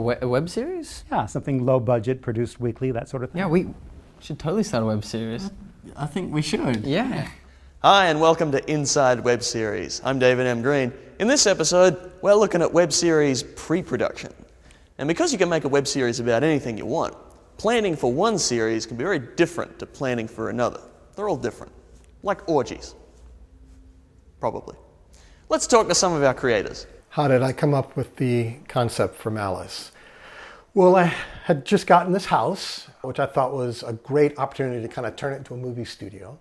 A web series? Yeah, something low budget, produced weekly, that sort of thing. Yeah, we should totally start a web series. I think we should. Yeah. Hi, and welcome to Inside Web Series. I'm David M. Green. In this episode, we're looking at web series pre-production. And because you can make a web series about anything you want, planning for one series can be very different to planning for another. They're all different. Like orgies. Probably. Let's talk to some of our creators. How did I come up with the concept for Malice? Well, I had just gotten this house, which I thought was a great opportunity to kind of turn it into a movie studio.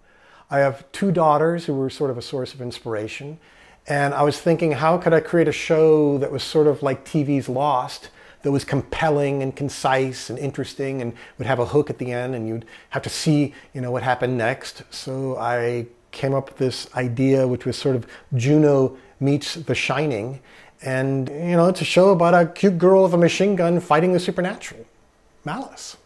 I have two daughters who were sort of a source of inspiration. And I was thinking, how could I create a show that was sort of like TV's Lost, that was compelling and concise and interesting and would have a hook at the end and you'd have to see, what happened next. So I came up with this idea, which was sort of Juno meets The Shining. And, it's a show about a cute girl with a machine gun fighting the supernatural. Malice.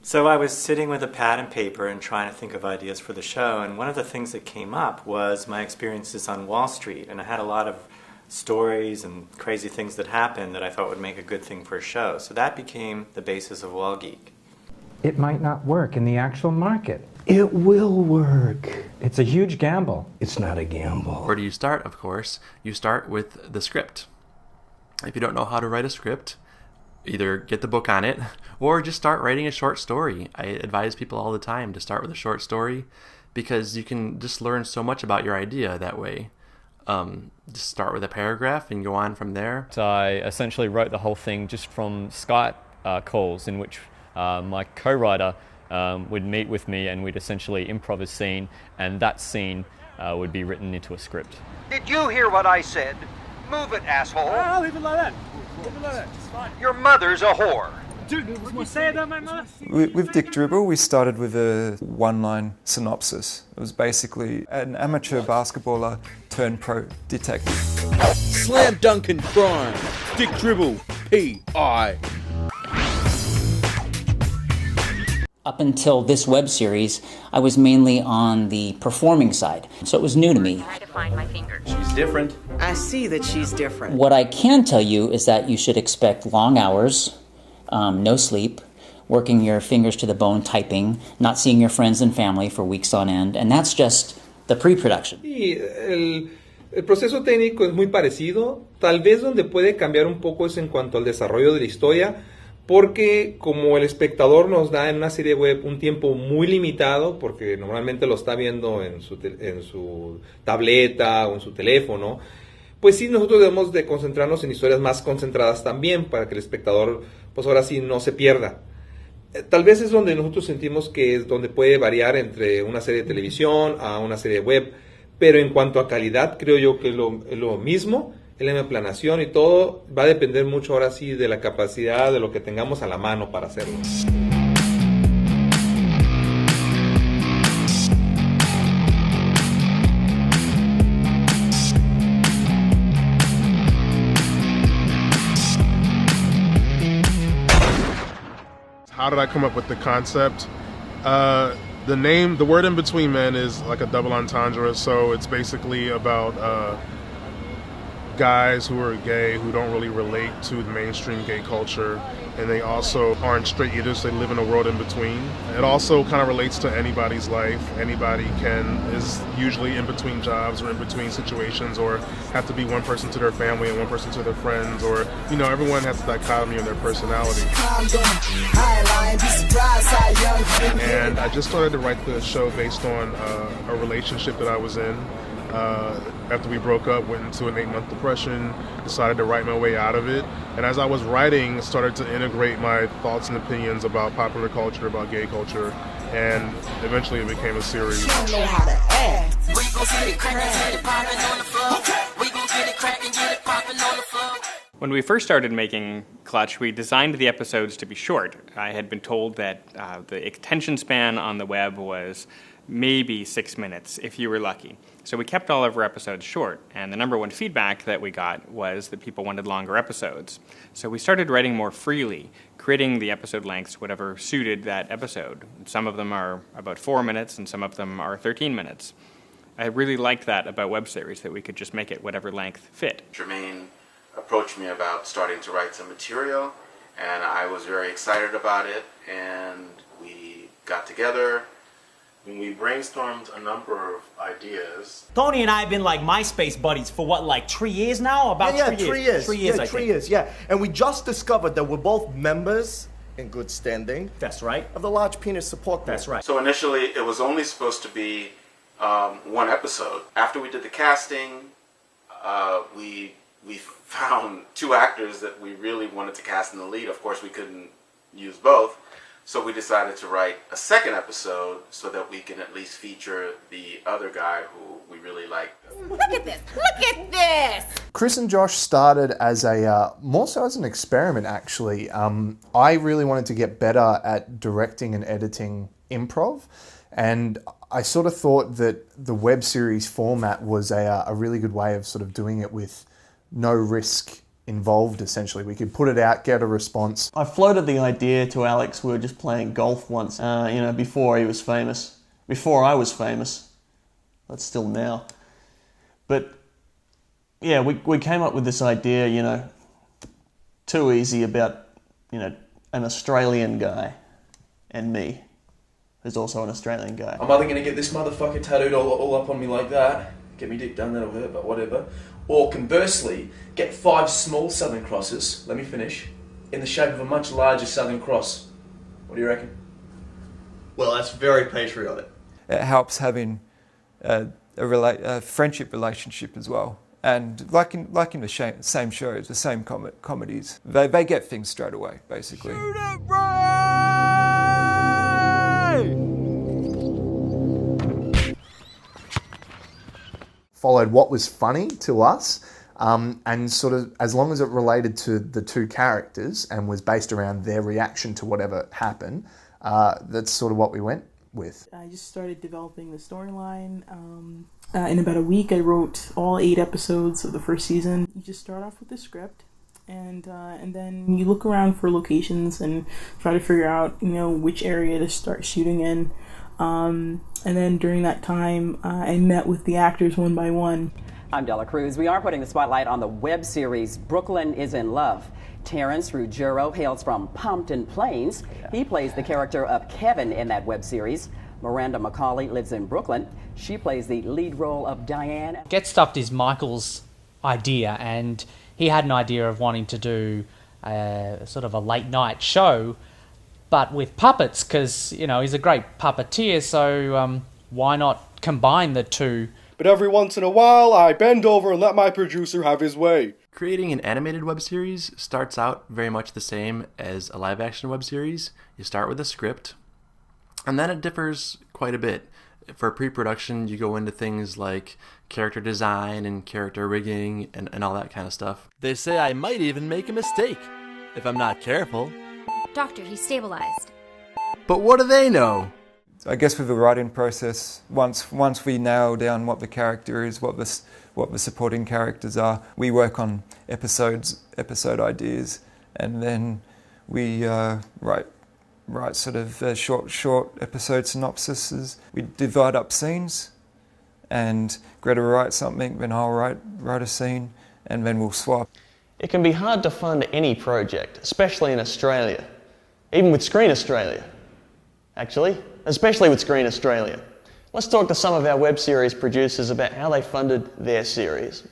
So I was sitting with a pad and paper and trying to think of ideas for the show, and one of the things that came up was my experiences on Wall Street, and I had a lot of stories and crazy things that happened that I thought would make a good thing for a show. So that became the basis of Wall Geek. It might not work in the actual market. It will work. It's a huge gamble. It's not a gamble. Where do you start, of course? You start with the script. If you don't know how to write a script, either get the book on it or just start writing a short story. I advise people all the time to start with a short story because you can just learn so much about your idea that way. Just start with a paragraph and go on from there. So I essentially wrote the whole thing just from Skype calls in which my co-writer would meet with me and we'd essentially improv a scene, and that scene would be written into a script. Did you hear what I said? Move it, asshole. I'll leave it like that. Leave it like that. It's fine. Your mother's a whore. Dude, what you say about my mother? With Dick Dribble, we started with a one-line synopsis. It was basically an amateur basketballer turned pro detective. Slam dunk and crime. Dick Dribble, P.I. Up until this web series, I was mainly on the performing side, so it was new to me. Try to find my finger. She's different. I see that she's different. What I can tell you is that you should expect long hours, no sleep, working your fingers to the bone typing, not seeing your friends and family for weeks on end, and that's just the pre-production. El proceso técnico es muy parecido. Tal vez donde puede cambiar un poco es en cuanto al desarrollo de la historia, porque como el espectador nos da en una serie web un tiempo muy limitado, porque normalmente lo está viendo en su tableta o en su teléfono, pues sí, nosotros debemos de concentrarnos en historias más concentradas también, para que el espectador, pues ahora sí, no se pierda. Tal vez es donde nosotros sentimos que es donde puede variar entre una serie de televisión a una serie web, pero en cuanto a calidad, creo yo que es lo mismo. La planeación y todo va a depender mucho ahora sí de la capacidad de lo que tengamos a la mano para hacerlo. How did I come up with the concept? The word in between men is like a double entendre, so it's basically about guys who are gay who don't really relate to the mainstream gay culture, and they also aren't straight either, so they live in a world in between. It also kind of relates to anybody's life. Anybody is usually in between jobs or in between situations, or have to be one person to their family and one person to their friends, or everyone has a dichotomy in their personality. And I just started to write the show based on a relationship that I was in. After we broke up, went into an 8-month depression, decided to write my way out of it. And as I was writing, started to integrate my thoughts and opinions about popular culture, about gay culture, and eventually it became a series. When we first started making Clutch, we designed the episodes to be short. I had been told that the attention span on the web was maybe 6 minutes, if you were lucky. So we kept all of our episodes short, and the number one feedback that we got was that people wanted longer episodes. So we started writing more freely, creating the episode lengths whatever suited that episode. Some of them are about 4 minutes, and some of them are 13 minutes. I really liked that about web series, that we could just make it whatever length fit. Jermaine approached me about starting to write some material, and I was very excited about it, and we got together. We brainstormed a number of ideas. Tony and I have been like MySpace buddies for what, like 3 years now? About 3 years. 3 years, I think. 3 years, yeah. And we just discovered that we're both members in good standing. That's right. Of the Large Penis Support Group. That's right. So initially, it was only supposed to be one episode. After we did the casting, we found 2 actors that we really wanted to cast in the lead. Of course, we couldn't use both. So we decided to write a second episode so that we can at least feature the other guy who we really liked. Look at this! Look at this! Chris and Josh started as more so as an experiment, actually. I really wanted to get better at directing and editing improv, and I sort of thought that the web series format was a really good way of sort of doing it with no risk involved, essentially. We could put it out, get a response. I floated the idea to Alex. We were just playing golf once, before he was famous. Before I was famous. That's still now. But, yeah, we came up with this idea, too easy about, an Australian guy and me, who's also an Australian guy. I'm either going to get this motherfucker tattooed all up on me like that, get me dick done, that'll hurt, but whatever. Or conversely, get 5 small Southern Crosses, let me finish, in the shape of a much larger Southern Cross. What do you reckon? Well, that's very patriotic. It helps having a friendship relationship as well. And like in the same shows, the same comedies, they get things straight away, basically. Shoot it, Ray! Followed what was funny to us, and sort of as long as it related to the 2 characters and was based around their reaction to whatever happened, that's sort of what we went with. I just started developing the storyline. In about a week, I wrote all 8 episodes of the first season. You just start off with the script, and then you look around for locations and try to figure out, which area to start shooting in. And then during that time, I met with the actors one by one. I'm Della Cruz. We are putting the spotlight on the web series Brooklyn is in Love. Terrence Ruggiero hails from Pompton Plains. He plays the character of Kevin in that web series. Miranda McCauley lives in Brooklyn. She plays the lead role of Diane. Get Stuffed is Michael's idea, and he had an idea of wanting to do sort of a late night show, but with puppets, because, he's a great puppeteer, so why not combine the 2? But every once in a while, I bend over and let my producer have his way. Creating an animated web series starts out very much the same as a live-action web series. You start with a script, and then it differs quite a bit. For pre-production, you go into things like character design and character rigging and all that kind of stuff. They say I might even make a mistake, if I'm not careful. Doctor, he's stabilized. But what do they know? I guess with the writing process, once we nail down what the character is, what the supporting characters are, we work on episode ideas, and then we write sort of short episode synopsises. We divide up scenes, and Greta will write something, then I'll write a scene, and then we'll swap. It can be hard to fund any project, especially in Australia. Even with Screen Australia, actually. Especially with Screen Australia. Let's talk to some of our web series producers about how they funded their series.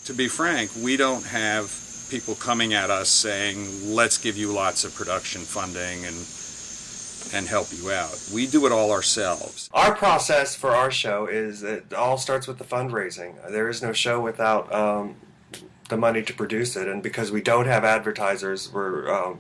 To be frank, we don't have people coming at us saying, let's give you lots of production funding and help you out. We do it all ourselves. Our process for our show is it all starts with the fundraising. There is no show without the money to produce it, and because we don't have advertisers, we're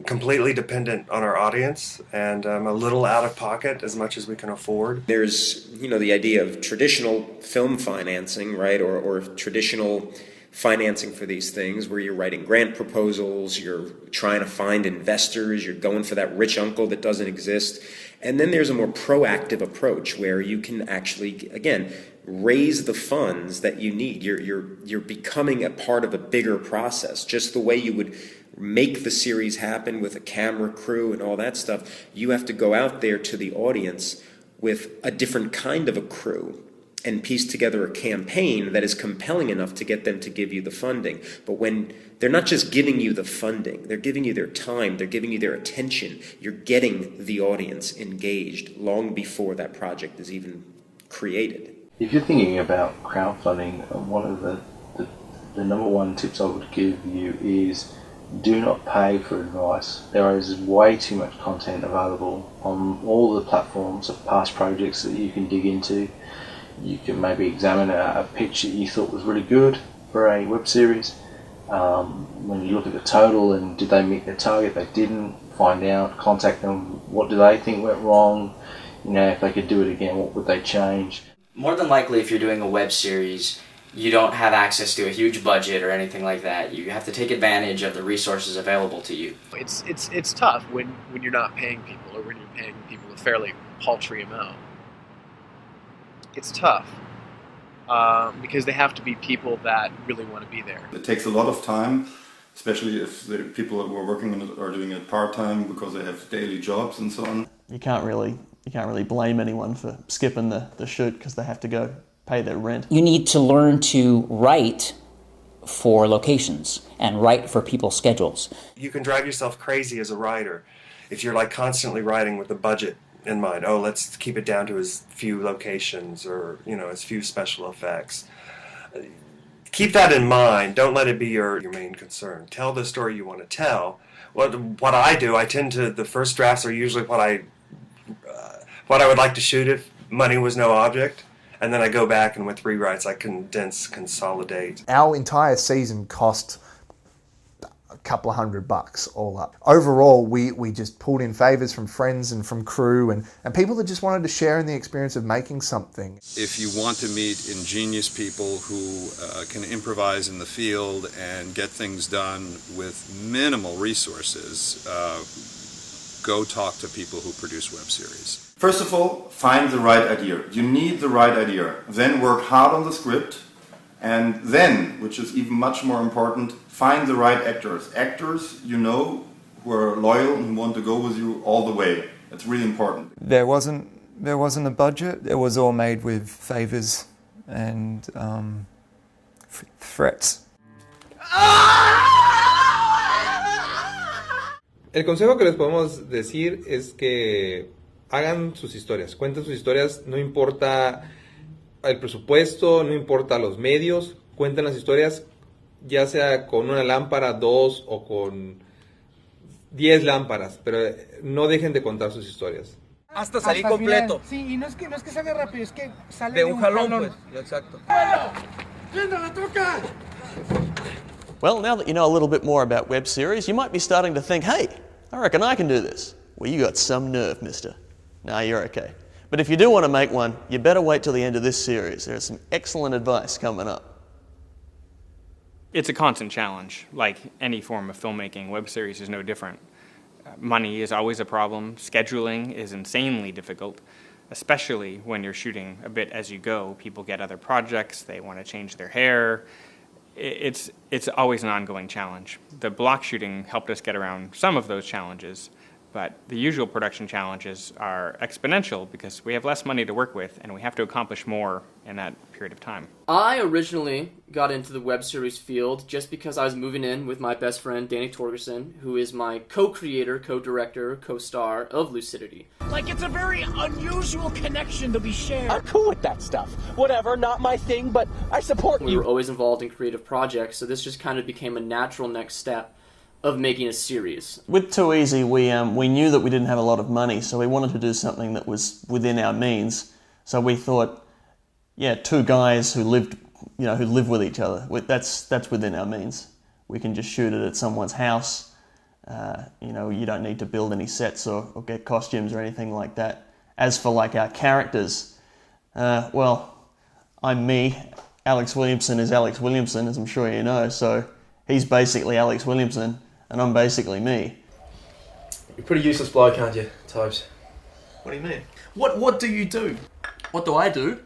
completely dependent on our audience, and a little out of pocket as much as we can afford. There's, the idea of traditional film financing, right, or traditional financing for these things where you're writing grant proposals, you're trying to find investors, you're going for that rich uncle that doesn't exist. And then there's a more proactive approach where you can actually, again, raise the funds that you need. You're becoming a part of a bigger process, just the way you would make the series happen with a camera crew and all that stuff. You have to go out there to the audience with a different kind of a crew and piece together a campaign that is compelling enough to get them to give you the funding. But when they're not just giving you the funding, they're giving you their time, they're giving you their attention, you're getting the audience engaged long before that project is even created. If you're thinking about crowdfunding, one of the number one tips I would give you is do not pay for advice. There is way too much content available on all the platforms of past projects that you can dig into. You can maybe examine a pitch that you thought was really good for a web series. When you look at the total and did they meet their target, they didn't, find out, contact them, what do they think went wrong, if they could do it again, what would they change? More than likely, if you're doing a web series, you don't have access to a huge budget or anything like that. You have to take advantage of the resources available to you. It's tough when you're not paying people, or when you're paying people a fairly paltry amount. It's tough because they have to be people that really want to be there. It takes a lot of time, especially if the people who are working on it are doing it part-time because they have daily jobs and so on. You can't really blame anyone for skipping the shoot because they have to go pay their rent. You need to learn to write for locations and write for people's schedules. You can drive yourself crazy as a writer if you're constantly writing with a budget in mind. Oh, let's keep it down to as few locations or, as few special effects. Keep that in mind. Don't let it be your main concern. Tell the story you want to tell. What I do, the first drafts are usually what I would like to shoot if money was no object. And then I go back and with rewrites I consolidate. Our entire season cost a couple of $100 all up. Overall, we just pulled in favours from friends and from crew and people that just wanted to share in the experience of making something. If you want to meet ingenious people who can improvise in the field and get things done with minimal resources, go talk to people who produce web series. First of all, find the right idea. You need the right idea. Then work hard on the script. And then, which is even much more important, find the right actors. Actors who are loyal and want to go with you all the way. That's really important. There wasn't a budget. It was all made with favors and threats. El consejo que les podemos decir es que hagan sus historias, cuenten sus historias, no importa el presupuesto, no importa los medios, cuenten las historias ya sea con una lámpara, 2 o con 10 lámparas, pero no dejen de contar sus historias. Hasta salir completo. Sí, y no es que salga rápido, es que sale de un jalón. Pues. Exacto. ¿Quién la toca? Well, now that you know a little bit more about web series, you might be starting to think, hey, I reckon I can do this. Well, you got some nerve, mister. Nah, you're okay. But if you do want to make one, you better wait till the end of this series. There's some excellent advice coming up. It's a constant challenge. Like any form of filmmaking, web series is no different. Money is always a problem. Scheduling is insanely difficult, especially when you're shooting a bit as you go. People get other projects, they want to change their hair. It's always an ongoing challenge. The block shooting helped us get around some of those challenges, but the usual production challenges are exponential because we have less money to work with and we have to accomplish more in that period of time. I originally got into the web series field just because I was moving in with my best friend Danny Torgerson, who is my co-creator, co-director, co-star of Lucidity. Like, it's a very unusual connection to be shared. I'm cool with that stuff. Whatever, not my thing, but I support you. We were always involved in creative projects, so this just kind of became a natural next step of making a series. With Too Easy, we knew that we didn't have a lot of money, so we wanted to do something that was within our means. So we thought, yeah, two guys who live with each other. That's within our means. We can just shoot it at someone's house. You don't need to build any sets or get costumes or anything like that. As for like our characters, well, I'm me. Alex Williamson is Alex Williamson, as I'm sure you know. So he's basically Alex Williamson, and I'm basically me. You're a pretty useless bloke, aren't you, Tobes? What do you mean? What do you do? What do?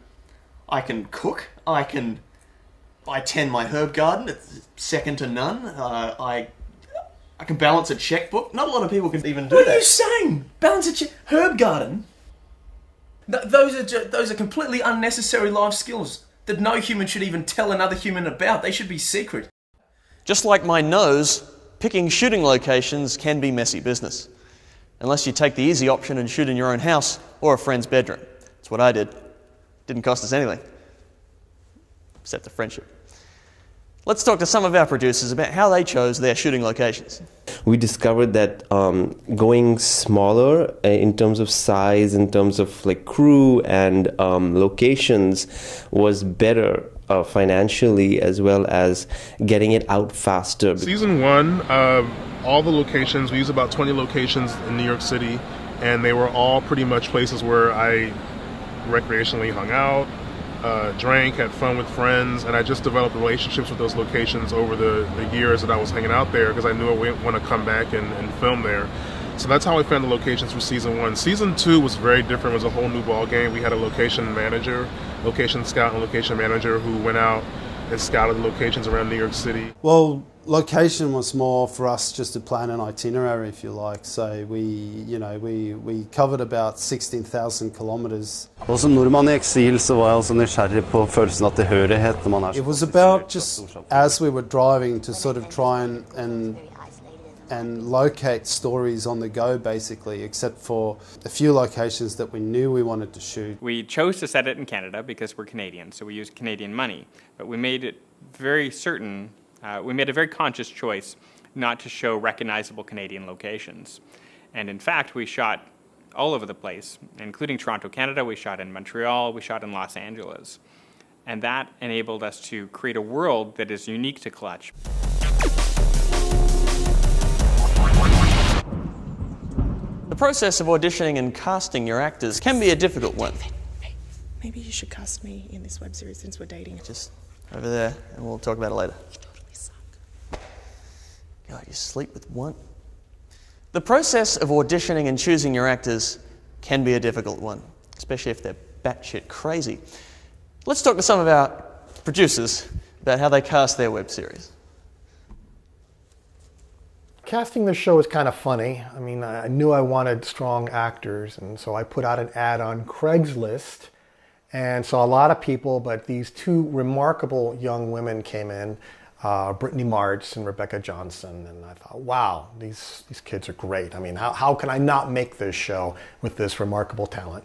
I can cook. I tend my herb garden. It's second to none. I can balance a checkbook. Not a lot of people can even do that. What are you saying? Balance a herb garden? Those are completely unnecessary life skills that no human should even tell another human about. They should be secret. Just like my nose, picking shooting locations can be messy business. Unless you take the easy option and shoot in your own house or a friend's bedroom. That's what I did. Didn't cost us anything. Except a friendship. Let's talk to some of our producers about how they chose their shooting locations. We discovered that going smaller in terms of size, in terms of like crew and locations was better financially, as well as getting it out faster. Season 1, all the locations, we used about 20 locations in New York City, and they were all pretty much places where I recreationally hung out, drank, had fun with friends, and I just developed relationships with those locations over the years that I was hanging out there, because I knew I would want to come back and film there. So that's how I found the locations for Season 1. Season 2 was very different. It was a whole new ball game. We had a location manager, location scout and location manager who went out and scouted the locations around New York City. Well, location was more for us just to plan an itinerary, if you like. So we covered about 16,000 kilometers. Og som nordmann I eksil så var jeg altså nysgjerrig på følelsen av tilhørighet når man It was about just as we were driving to sort of try and locate stories on the go, basically, except for a few locations that we knew we wanted to shoot. We chose to set it in Canada because we're Canadian, so we used Canadian money. But we made it very certain, we made a very conscious choice not to show recognizable Canadian locations. And in fact, we shot all over the place, including Toronto, Canada. We shot in Montreal, we shot in Los Angeles. And that enabled us to create a world that is unique to Clutch. The process of auditioning and casting your actors can be a difficult one. Hey, maybe you should cast me in this web series since we're dating. Just over there, and we'll talk about it later. God, you sleep with one. The process of auditioning and choosing your actors can be a difficult one, especially if they're batshit crazy. Let's talk to some of our producers about how they cast their web series. Casting this show is kind of funny. I mean, I knew I wanted strong actors, and so I put out an ad on Craigslist and saw a lot of people, but these two remarkable young women came in, Britney Martz and Rebecca Johnson, and I thought, wow, these kids are great. I mean, how can I not make this show with this remarkable talent?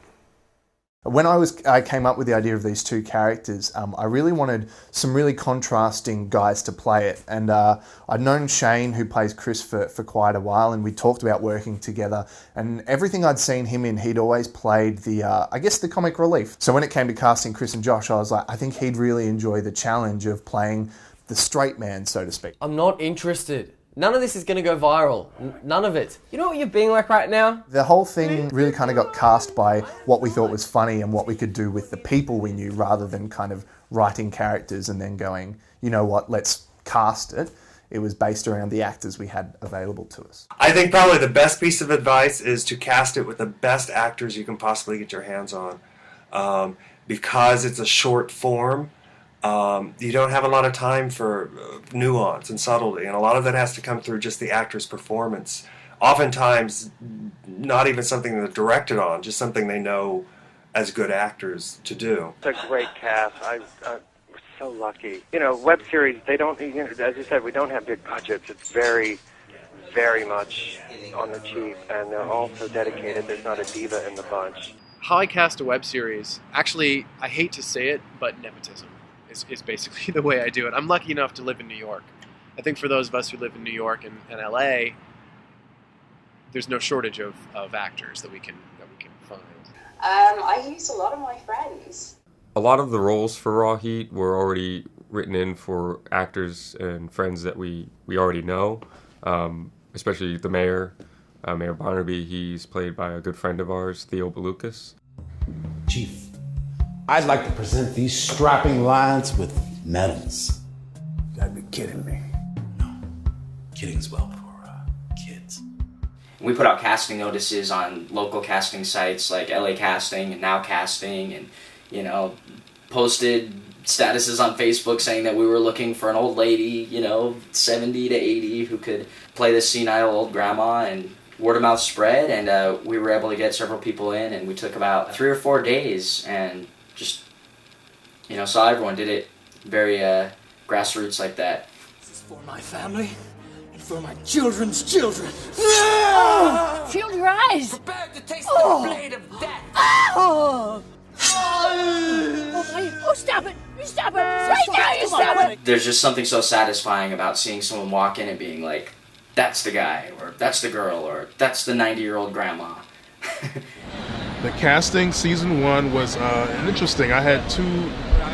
When I came up with the idea of these two characters, I really wanted some really contrasting guys to play it. And I'd known Shane, who plays Chris, for quite a while, and we talked about working together. And everything I'd seen him in, he'd always played the, I guess, the comic relief. So when it came to casting Chris and Josh, I was like, I think he'd really enjoy the challenge of playing the straight man, so to speak. I'm not interested. None of this is going to go viral. None of it. You know what you're being like right now? The whole thing really kind of got cast by what we thought was funny and what we could do with the people we knew, rather than kind of writing characters and then going, you know what, let's cast it. It was based around the actors we had available to us. I think probably the best piece of advice is to cast it with the best actors you can possibly get your hands on. Because it's a short form, you don't have a lot of time for nuance and subtlety, and a lot of that has to come through just the actor's performance. Oftentimes, not even something they're directed on, just something they know as good actors to do. It's a great cast. We're so lucky. You know, web series, they don't, as you said, we don't have big budgets. It's very, very much on the cheap, and they're all so dedicated. There's not a diva in the bunch. How I cast a web series, actually, I hate to say it, but nepotism is basically the way I do it. I'm lucky enough to live in New York. I think for those of us who live in New York and LA, there's no shortage of actors that we can find. I use a lot of my friends. A lot of the roles for Raw Heat were already written in for actors and friends that we already know, especially the mayor, Mayor Barnaby. He's played by a good friend of ours, Theo Belucas. Chief, I'd like to present these strapping lines with medals. You gotta be kidding me. No, kidding's well for kids. We put out casting notices on local casting sites like LA Casting and Now Casting, and, you know, posted statuses on Facebook saying that we were looking for an old lady, 70 to 80, who could play this senile old grandma, and word of mouth spread, and we were able to get several people in, and we took about 3 or 4 days and just, saw everyone did it very grassroots like that. This is for my family and for my children's children. Shield your eyes. Prepare to taste the blade of death. Oh, stop it. You stop it. Right now, you stop it. There's just something so satisfying about seeing someone walk in and being like, that's the guy, or that's the girl, or that's the 90-year-old grandma. The casting season 1 was interesting. I had 2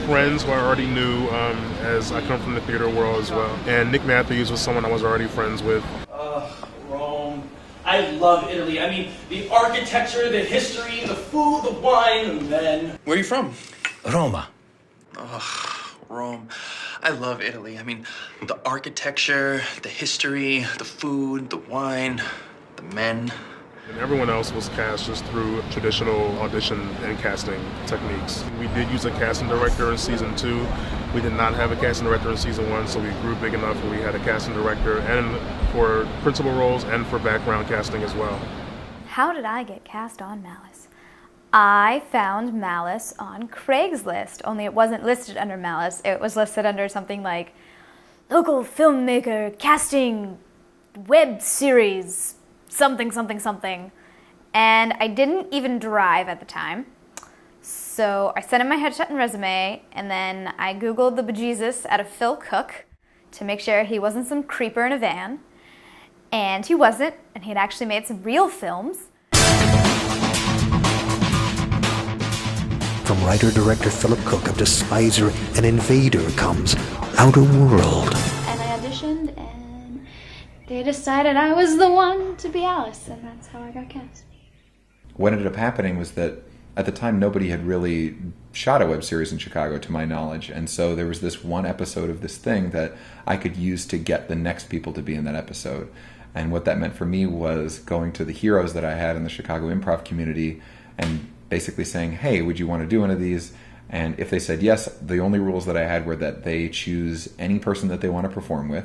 friends who I already knew, as I come from the theater world as well. And Nick Matthews was someone I was already friends with. Rome. I love Italy. I mean, the architecture, the history, the food, the wine, the men. Where are you from? Roma. Oh, Rome. I love Italy. I mean, the architecture, the history, the food, the wine, the men. And everyone else was cast just through traditional audition and casting techniques. We did use a casting director in season 2. We did not have a casting director in season 1, so we grew big enough where we had a casting director, and for principal roles and for background casting as well. How did I get cast on Malice? I found Malice on Craigslist, only it wasn't listed under Malice. It was listed under something like local filmmaker casting web series something, something, something. And I didn't even drive at the time. So I sent in my headshot and resume, and then I Googled the bejesus out of Phil Cook to make sure he wasn't some creeper in a van. And he wasn't, and he had actually made some real films. From writer-director Philip Cook of Despiser and Invader comes Outer World. And I auditioned, and they decided I was the one to be Alice, and that's how I got cast. What ended up happening was that at the time nobody had really shot a web series in Chicago, to my knowledge, and so there was this one episode of this thing that I could use to get the next people to be in that episode. And what that meant for me was going to the heroes that I had in the Chicago improv community and basically saying, hey, would you want to do one of these? And if they said yes, the only rules that I had were that they choose any person that they want to perform with,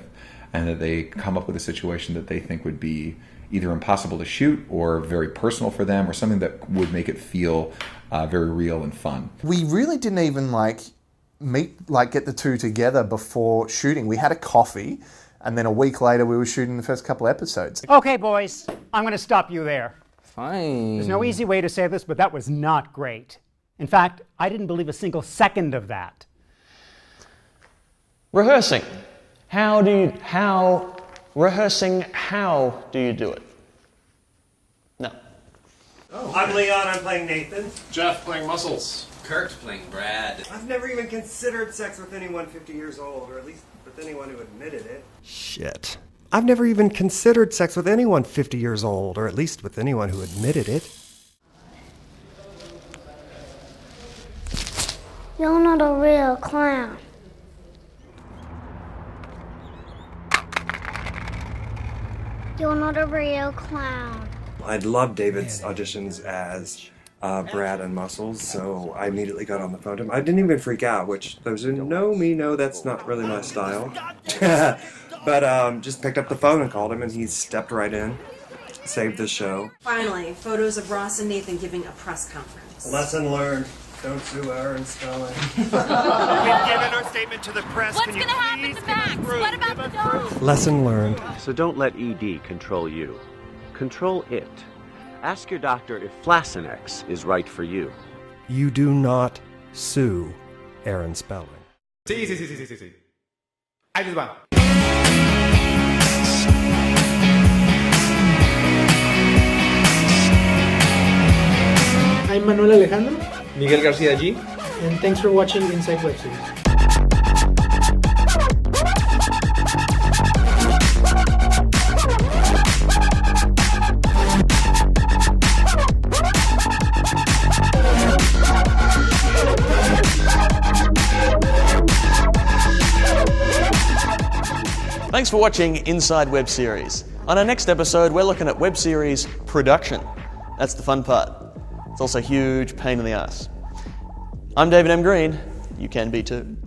and that they come up with a situation that they think would be either impossible to shoot or very personal for them, or something that would make it feel very real and fun. We really didn't even get the two together before shooting. We had a coffee, and then a week later we were shooting the first couple episodes. Okay, boys, I'm going to stop you there. Fine. There's no easy way to say this, but that was not great. In fact, I didn't believe a single second of that. Rehearsing. How do you do it? No. Oh. I'm Leon, I'm playing Nathan. Jeff playing Muscles. Kurt playing Brad. I've never even considered sex with anyone 50 years old, or at least with anyone who admitted it. Shit. I've never even considered sex with anyone 50 years old, or at least with anyone who admitted it. You're not a real clown. You're not a real clown. I'd loved David's auditions as Brad and Muscles, so I immediately got on the phone to him. I didn't even freak out, which those who know me know that's not really my style. But just picked up the phone and called him, and he stepped right in, saved the show. Finally, photos of Ross and Nathan giving a press conference. Lesson learned. Don't sue Aaron Spelling. We've given our statement to the press. What's going to happen to Max? What about the dog? Lesson learned. So don't let ED control you. Control it. Ask your doctor if Flacinex is right for you. You do not sue Aaron Spelling. Sí. Ahí les va. I'm Manuel Alejandro. Miguel Garcia Yee. And thanks for watching Inside Web Series. Thanks for watching Inside Web Series. On our next episode, we're looking at web series production. That's the fun part. It's also a huge pain in the ass. I'm David M. Green. You can be too.